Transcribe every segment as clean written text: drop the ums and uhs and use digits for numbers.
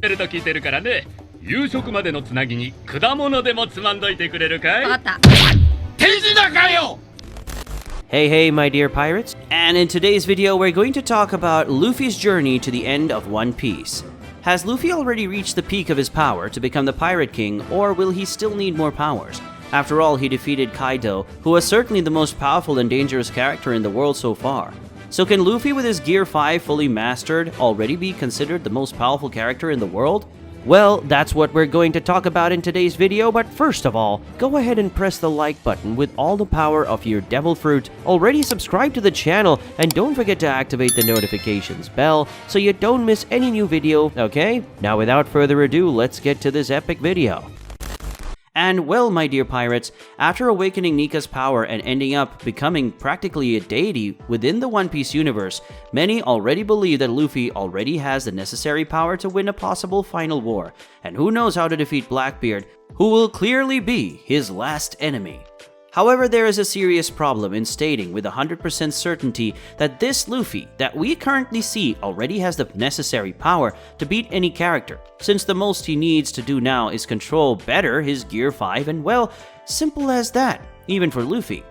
ると聞いてるからね。夕食までのつなぎに果物でもつまんどいてくれるかい？わかった。手品かよ! Hey, hey, my dear pirates. And in today's video, we're going to talk about Luffy's journey to the end of One Piece. Has Luffy already reached the peak of his power to become the Pirate King, or will he still need more powers? After all, he defeated Kaidou, who was certainly the most powerful and dangerous character in the world so far. So can Luffy with his Gear 5 fully mastered already be considered the most powerful character in the world? Well, that's what we're going to talk about in today's video, but first of all, go ahead and press the like button with all the power of your devil fruit, already subscribe to the channel, and don't forget to activate the notifications bell so you don't miss any new video, okay? Now without further ado, let's get to this epic video. And well, my dear pirates, after awakening NIKA's power and ending up becoming practically a deity within the One Piece universe, many already believe that Luffy already has the necessary power to win a possible final war, and who knows how to defeat Blackbeard, who will clearly be his last enemy. However, there is a serious problem in stating with 100% certainty that this Luffy that we currently see already has the necessary power to beat any character, since the most he needs to do now is control better his Gear 5 and well, simple as that, even for Luffy.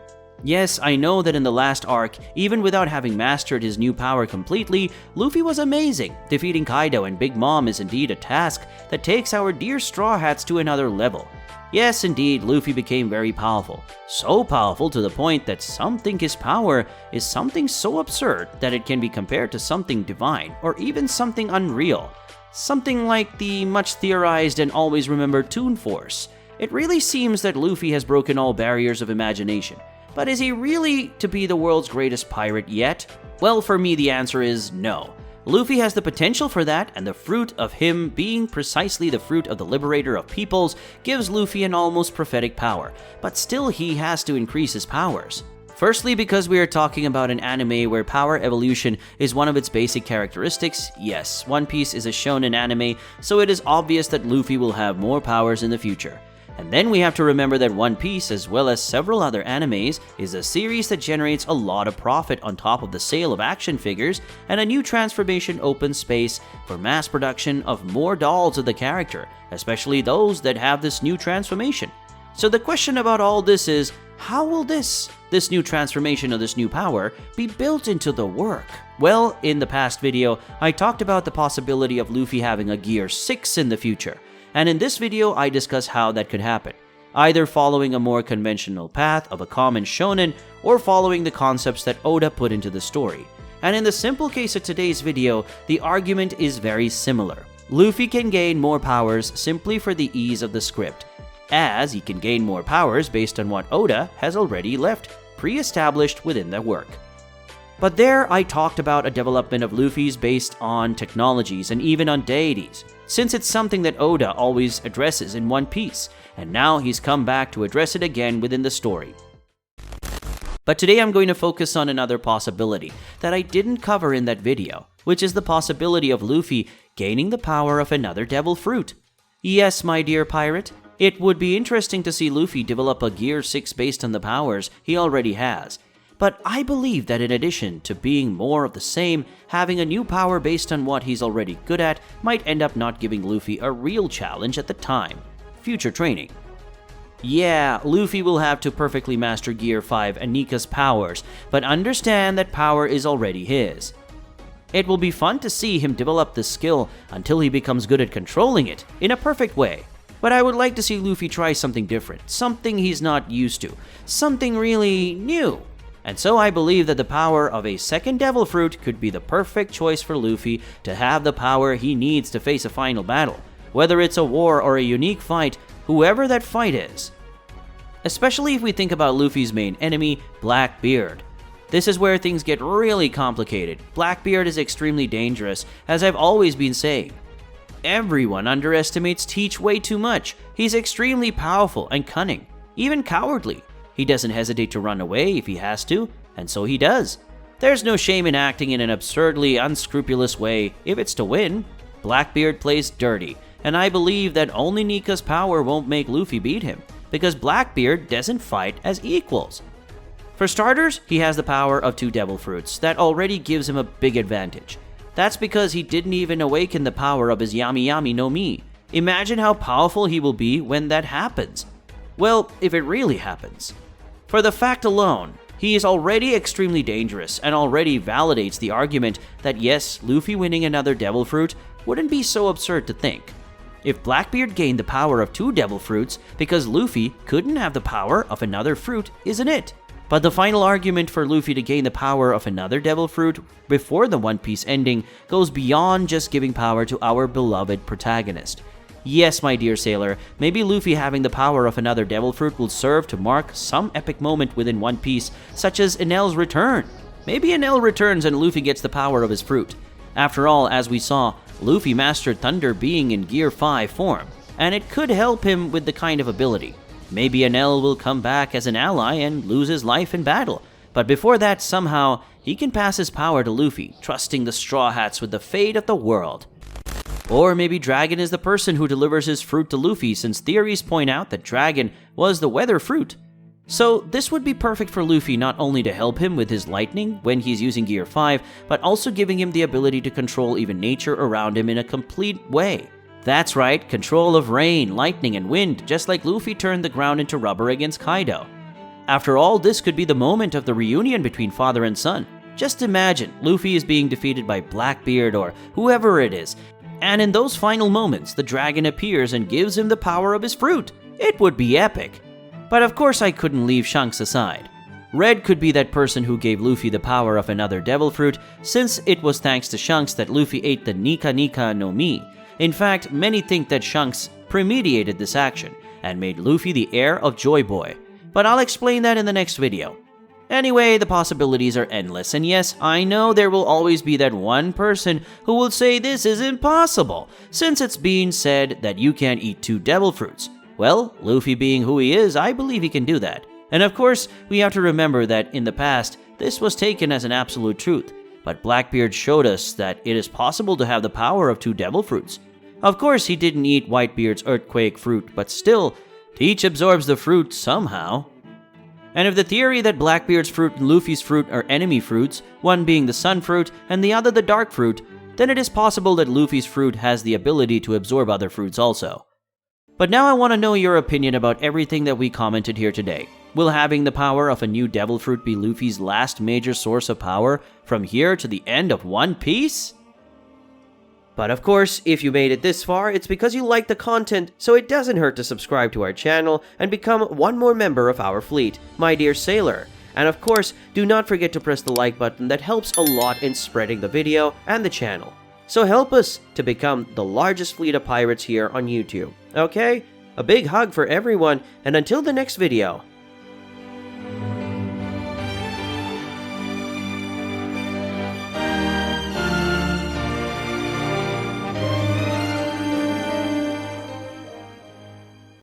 Yes, I know that in the last arc, even without having mastered his new power completely, Luffy was amazing. Defeating Kaidou and Big Mom is indeed a task that takes our dear Straw Hats to another level. Yes, indeed, Luffy became very powerful. So powerful to the point that some think his power is something so absurd that it can be compared to something divine, or even something unreal. Something like the much theorized and always remembered Toon Force. It really seems that Luffy has broken all barriers of imagination. But is he really to be the world's greatest pirate yet? Well, for me the answer is no. Luffy has the potential for that, and the fruit of him being precisely the fruit of the liberator of peoples gives Luffy an almost prophetic power, but still he has to increase his powers. Firstly, because we are talking about an anime where power evolution is one of its basic characteristics. Yes, One Piece is a shonen anime, so it is obvious that Luffy will have more powers in the future. And then we have to remember that One Piece, as well as several other animes, is a series that generates a lot of profit on top of the sale of action figures, and a new transformation opens space for mass production of more dolls of the character, especially those that have this new transformation. So the question about all this is, how will this new transformation of this new power be built into the work? Well, in the past video, I talked about the possibility of Luffy having a Gear 6 in the future. And in this video, I discuss how that could happen, either following a more conventional path of a common shonen, or following the concepts that Oda put into the story. And in the simple case of today's video, the argument is very similar. Luffy can gain more powers simply for the ease of the script, as he can gain more powers based on what Oda has already left pre-established within the work. But there, I talked about a development of Luffy's based on technologies and even on deities, since it's something that Oda always addresses in One Piece, and now he's come back to address it again within the story. But today I'm going to focus on another possibility that I didn't cover in that video, which is the possibility of Luffy gaining the power of another devil fruit. Yes, my dear pirate, it would be interesting to see Luffy develop a Gear 6 based on the powers he already has. But I believe that in addition to being more of the same, having a new power based on what he's already good at might end up not giving Luffy a real challenge at the time. Future training. Yeah, Luffy will have to perfectly master Gear 5 and NIKA's powers, but understand that power is already his. It will be fun to see him develop this skill until he becomes good at controlling it in a perfect way. But I would like to see Luffy try something different, something he's not used to, something really new. And so I believe that the power of a second devil fruit could be the perfect choice for Luffy to have the power he needs to face a final battle, whether it's a war or a unique fight, whoever that fight is. Especially if we think about Luffy's main enemy, Blackbeard. This is where things get really complicated. Blackbeard is extremely dangerous, as I've always been saying. Everyone underestimates Teach way too much. He's extremely powerful and cunning, even cowardly. He doesn't hesitate to run away if he has to, and so he does. There's no shame in acting in an absurdly unscrupulous way if it's to win. Blackbeard plays dirty, and I believe that only NIKA's power won't make Luffy beat him, because Blackbeard doesn't fight as equals. For starters, he has the power of 2 devil fruits that already gives him a big advantage. That's because he didn't even awaken the power of his Yami Yami no Mi. Imagine how powerful he will be when that happens. Well, if it really happens. For the fact alone, he is already extremely dangerous and already validates the argument that yes, Luffy winning another Devil Fruit wouldn't be so absurd to think. If Blackbeard gained the power of 2 Devil Fruits because Luffy couldn't have the power of another fruit, isn't it? But the final argument for Luffy to gain the power of another Devil Fruit before the One Piece ending goes beyond just giving power to our beloved protagonist. Yes, my dear sailor, maybe Luffy having the power of another Devil Fruit will serve to mark some epic moment within One Piece, such as ENEL's return. Maybe ENEL returns and Luffy gets the power of his fruit. After all, as we saw, Luffy mastered Thunder being in Gear 5 form, and it could help him with the kind of ability. Maybe ENEL will come back as an ally and lose his life in battle, but before that, somehow, he can pass his power to Luffy, trusting the Straw Hats with the fate of the world. Or maybe Dragon is the person who delivers his fruit to Luffy, since theories point out that Dragon was the weather fruit. So this would be perfect for Luffy not only to help him with his lightning when he's using Gear 5, but also giving him the ability to control even nature around him in a complete way. That's right, control of rain, lightning, and wind, just like Luffy turned the ground into rubber against Kaidou. After all, this could be the moment of the reunion between father and son. Just imagine, Luffy is being defeated by Blackbeard or whoever it is, and in those final moments, the dragon appears and gives him the power of his fruit. It would be epic. But of course I couldn't leave Shanks aside. Red could be that person who gave Luffy the power of another Devil Fruit, since it was thanks to Shanks that Luffy ate the NIKA no Mi. In fact, many think that Shanks premeditated this action and made Luffy the heir of Joy Boy, but I'll explain that in the next video. Anyway, the possibilities are endless, and yes, I know there will always be that one person who will say this is impossible, since it's being said that you can't eat 2 Devil Fruits. Well, Luffy being who he is, I believe he can do that. And of course, we have to remember that in the past, this was taken as an absolute truth, but Blackbeard showed us that it is possible to have the power of 2 Devil Fruits. Of course, he didn't eat Whitebeard's Earthquake fruit, but still, each absorbs the fruit somehow. And if the theory that Blackbeard's fruit and Luffy's fruit are enemy fruits, one being the Sun fruit and the other the Dark fruit, then it is possible that Luffy's fruit has the ability to absorb other fruits also. But now I want to know your opinion about everything that we commented here today. Will having the power of a new Devil Fruit be Luffy's last major source of power from here to the end of One Piece? But of course, if you made it this far, it's because you like the content, so it doesn't hurt to subscribe to our channel and become one more member of our fleet, my dear sailor. And of course, do not forget to press the like button, that helps a lot in spreading the video and the channel. So help us to become the largest fleet of pirates here on YouTube, okay? A big hug for everyone, and until the next video,